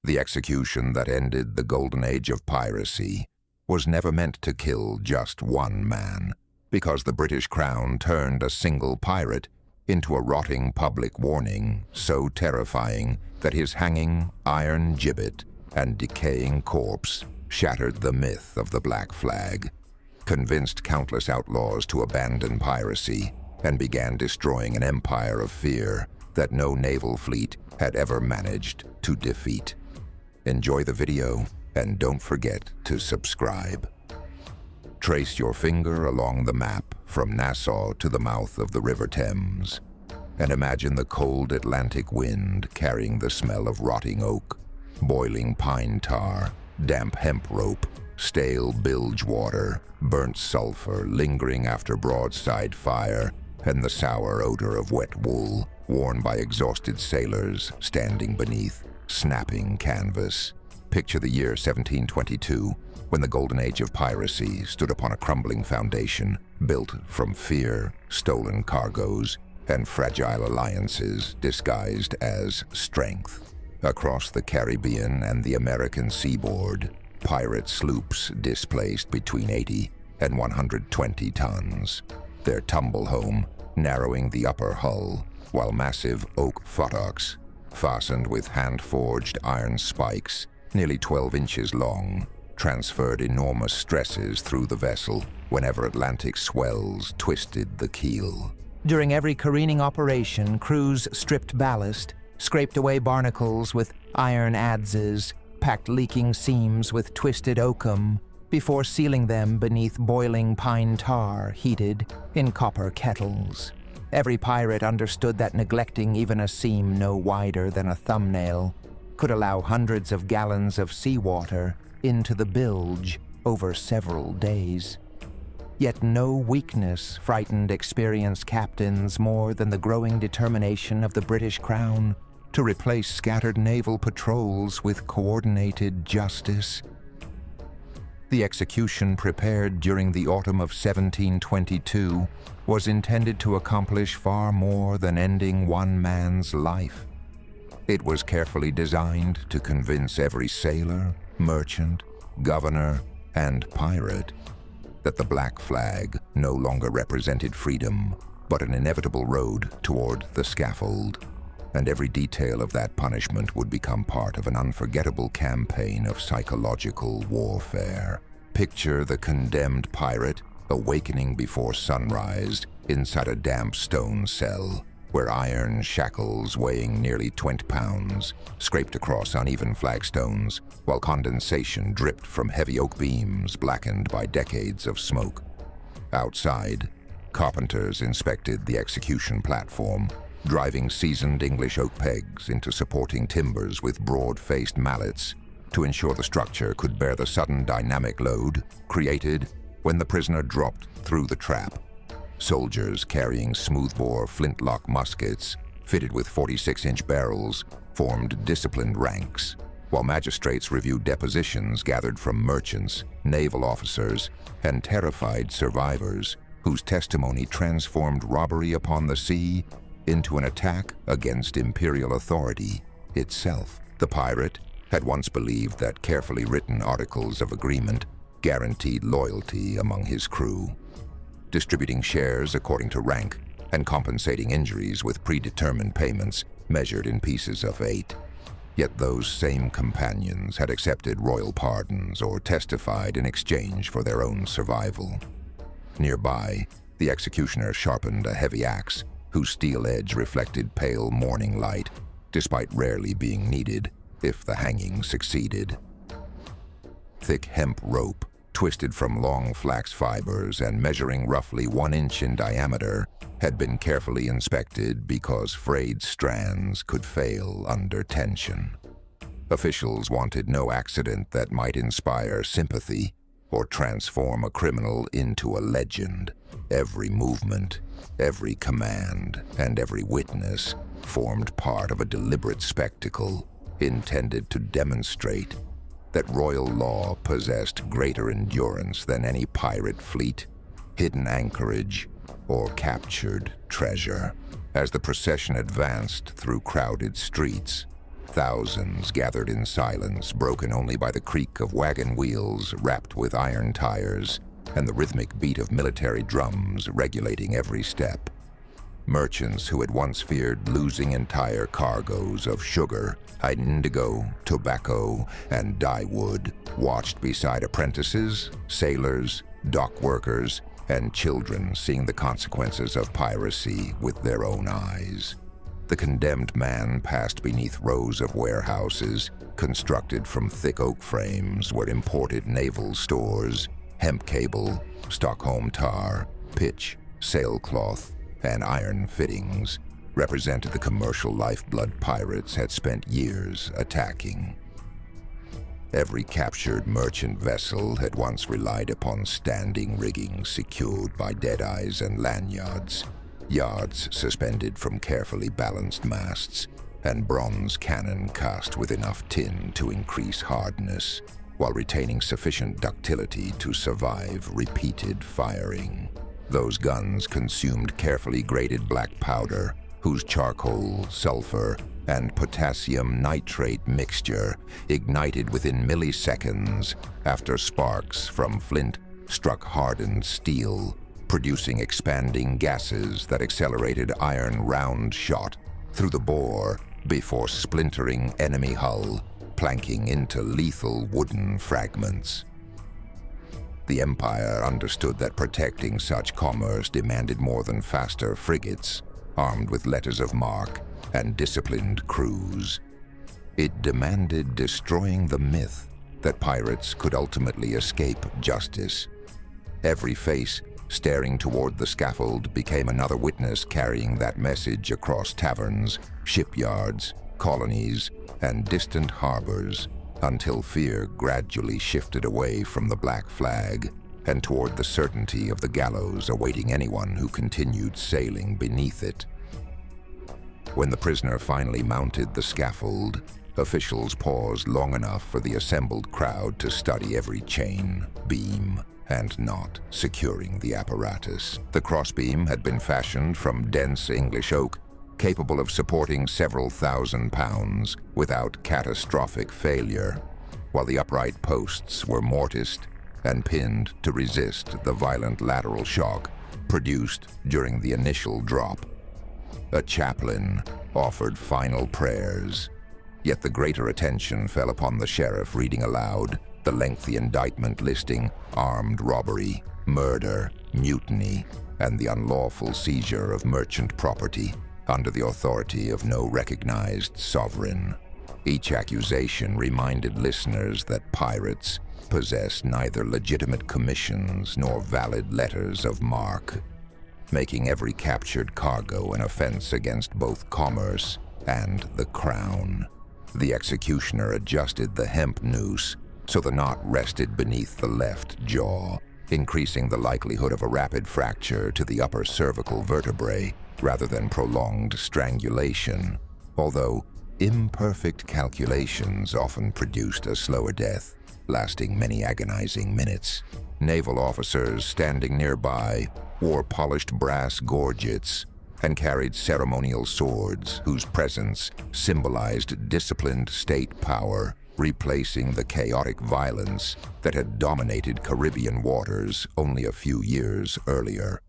The execution that ended the Golden Age of Piracy was never meant to kill just one man, because the British Crown turned a single pirate into a rotting public warning so terrifying that his hanging iron gibbet and decaying corpse shattered the myth of the Black Flag, convinced countless outlaws to abandon piracy, and began destroying an empire of fear that no naval fleet had ever managed to defeat. Enjoy the video, and don't forget to subscribe. Trace your finger along the map from Nassau to the mouth of the River Thames, and imagine the cold Atlantic wind carrying the smell of rotting oak, boiling pine tar, damp hemp rope, stale bilge water, burnt sulfur lingering after broadside fire, and the sour odor of wet wool worn by exhausted sailors standing beneath snapping canvas. Picture the year 1722, when the Golden Age of Piracy stood upon a crumbling foundation built from fear, stolen cargoes, and fragile alliances disguised as strength. Across the Caribbean and the American seaboard, pirate sloops displaced between 80 and 120 tons, their tumble home narrowing the upper hull, while massive oak foretocks, fastened with hand-forged iron spikes nearly 12 inches long, transferred enormous stresses through the vessel whenever Atlantic swells twisted the keel. During every careening operation, crews stripped ballast, scraped away barnacles with iron adzes, packed leaking seams with twisted oakum, before sealing them beneath boiling pine tar heated in copper kettles. Every pirate understood that neglecting even a seam no wider than a thumbnail could allow hundreds of gallons of seawater into the bilge over several days. Yet no weakness frightened experienced captains more than the growing determination of the British Crown to replace scattered naval patrols with coordinated justice. The execution prepared during the autumn of 1722 was intended to accomplish far more than ending one man's life. It was carefully designed to convince every sailor, merchant, governor, and pirate that the Black Flag no longer represented freedom, but an inevitable road toward the scaffold. And every detail of that punishment would become part of an unforgettable campaign of psychological warfare. Picture the condemned pirate awakening before sunrise inside a damp stone cell, where iron shackles weighing nearly 20 pounds scraped across uneven flagstones, while condensation dripped from heavy oak beams blackened by decades of smoke. Outside, carpenters inspected the execution platform, driving seasoned English oak pegs into supporting timbers with broad-faced mallets to ensure the structure could bear the sudden dynamic load created when the prisoner dropped through the trap. Soldiers carrying smoothbore flintlock muskets fitted with 46-inch barrels formed disciplined ranks, while magistrates reviewed depositions gathered from merchants, naval officers, and terrified survivors whose testimony transformed robbery upon the sea into an attack against imperial authority itself. The pirate had once believed that carefully written articles of agreement guaranteed loyalty among his crew, distributing shares according to rank and compensating injuries with predetermined payments measured in pieces of 8. Yet those same companions had accepted royal pardons or testified in exchange for their own survival. Nearby, the executioner sharpened a heavy axe whose steel edge reflected pale morning light, despite rarely being needed if the hanging succeeded. Thick hemp rope, twisted from long flax fibers and measuring roughly 1 inch in diameter, had been carefully inspected because frayed strands could fail under tension. Officials wanted no accident that might inspire sympathy or transform a criminal into a legend. Every movement, every command, and every witness formed part of a deliberate spectacle intended to demonstrate that royal law possessed greater endurance than any pirate fleet, hidden anchorage, or captured treasure. As the procession advanced through crowded streets, Thousands gathered in silence, broken only by the creak of wagon wheels wrapped with iron tires and the rhythmic beat of military drums regulating every step. Merchants who had once feared losing entire cargoes of sugar, indigo, tobacco, and dyewood watched beside apprentices, sailors, dock workers, and children seeing the consequences of piracy with their own eyes. The condemned man passed beneath rows of warehouses constructed from thick oak frames where imported naval stores, hemp cable, Stockholm tar, pitch, sailcloth, and iron fittings represented the commercial lifeblood pirates had spent years attacking. Every captured merchant vessel had once relied upon standing rigging secured by deadeyes and lanyards, yards suspended from carefully balanced masts, and bronze cannon cast with enough tin to increase hardness, while retaining sufficient ductility to survive repeated firing. Those guns consumed carefully graded black powder, whose charcoal, sulfur, and potassium nitrate mixture ignited within milliseconds after sparks from flint struck hardened steel, producing expanding gases that accelerated iron round shot through the bore before splintering enemy hull, planking into lethal wooden fragments. The Empire understood that protecting such commerce demanded more than faster frigates, armed with letters of marque and disciplined crews. It demanded destroying the myth that pirates could ultimately escape justice. Every face staring toward the scaffold became another witness carrying that message across taverns, shipyards, colonies, and distant harbors, until fear gradually shifted away from the black flag and toward the certainty of the gallows awaiting anyone who continued sailing beneath it. When the prisoner finally mounted the scaffold, officials paused long enough for the assembled crowd to study every chain, beam, and knot securing the apparatus. The crossbeam had been fashioned from dense English oak, capable of supporting several thousand pounds without catastrophic failure, while the upright posts were mortised and pinned to resist the violent lateral shock produced during the initial drop. A chaplain offered final prayers, yet the greater attention fell upon the sheriff reading aloud the lengthy indictment listing armed robbery, murder, mutiny, and the unlawful seizure of merchant property under the authority of no recognized sovereign. Each accusation reminded listeners that pirates possessed neither legitimate commissions nor valid letters of marque, making every captured cargo an offense against both commerce and the crown. The executioner adjusted the hemp noose so the knot rested beneath the left jaw, increasing the likelihood of a rapid fracture to the upper cervical vertebrae rather than prolonged strangulation, although imperfect calculations often produced a slower death, lasting many agonizing minutes. Naval officers standing nearby wore polished brass gorgets and carried ceremonial swords whose presence symbolized disciplined state power, replacing the chaotic violence that had dominated Caribbean waters only a few years earlier.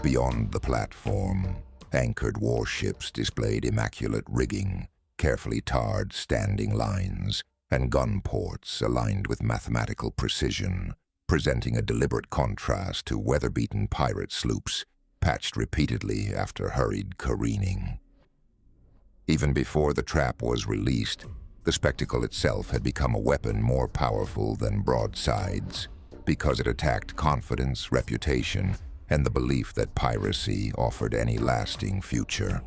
Beyond the platform, anchored warships displayed immaculate rigging, carefully tarred standing lines, and gun ports aligned with mathematical precision, presenting a deliberate contrast to weather-beaten pirate sloops patched repeatedly after hurried careening. Even before the trap was released, the spectacle itself had become a weapon more powerful than broadsides, because it attacked confidence, reputation, and the belief that piracy offered any lasting future.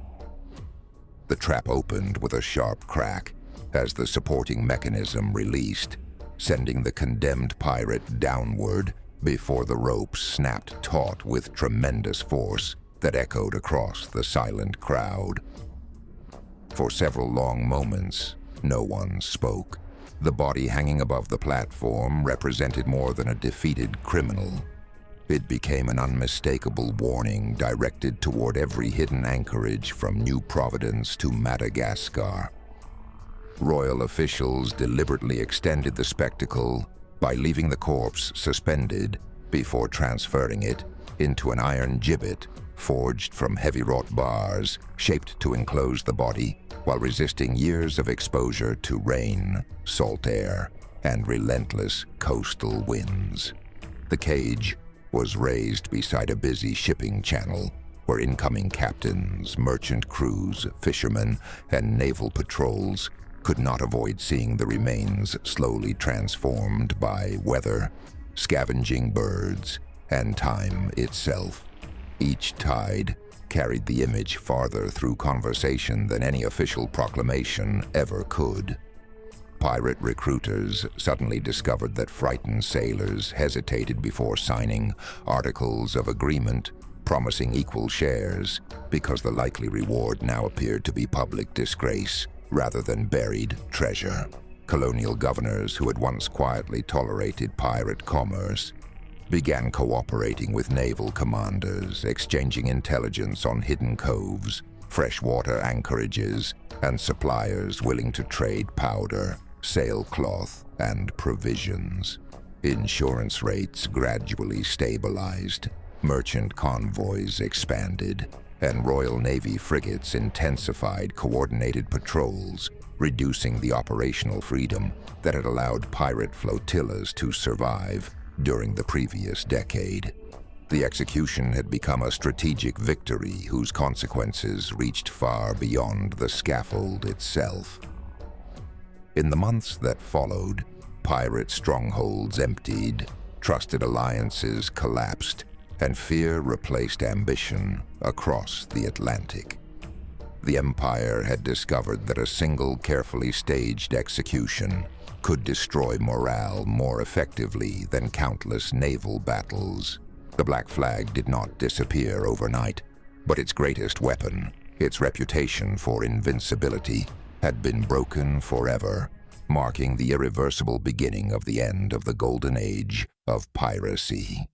The trap opened with a sharp crack as the supporting mechanism released, sending the condemned pirate downward before the ropes snapped taut with tremendous force that echoed across the silent crowd. For several long moments, no one spoke. The body hanging above the platform represented more than a defeated criminal. It became an unmistakable warning directed toward every hidden anchorage from New Providence to Madagascar. Royal officials deliberately extended the spectacle by leaving the corpse suspended before transferring it into an iron gibbet forged from heavy-wrought bars shaped to enclose the body while resisting years of exposure to rain, salt air, and relentless coastal winds. The cage was raised beside a busy shipping channel where incoming captains, merchant crews, fishermen, and naval patrols could not avoid seeing the remains slowly transformed by weather, scavenging birds, and time itself. Each tide carried the image farther through conversation than any official proclamation ever could. Pirate recruiters suddenly discovered that frightened sailors hesitated before signing articles of agreement promising equal shares because the likely reward now appeared to be public disgrace rather than buried treasure. Colonial governors who had once quietly tolerated pirate commerce began cooperating with naval commanders, exchanging intelligence on hidden coves, freshwater anchorages, and suppliers willing to trade powder, sailcloth, and provisions. Insurance rates gradually stabilized, merchant convoys expanded, and Royal Navy frigates intensified coordinated patrols, reducing the operational freedom that had allowed pirate flotillas to survive during the previous decade. The execution had become a strategic victory whose consequences reached far beyond the scaffold itself. In the months that followed, pirate strongholds emptied, trusted alliances collapsed, and fear replaced ambition across the Atlantic. The Empire had discovered that a single carefully staged execution could destroy morale more effectively than countless naval battles. The Black Flag did not disappear overnight, but its greatest weapon, its reputation for invincibility, had been broken forever, marking the irreversible beginning of the end of the Golden Age of Piracy.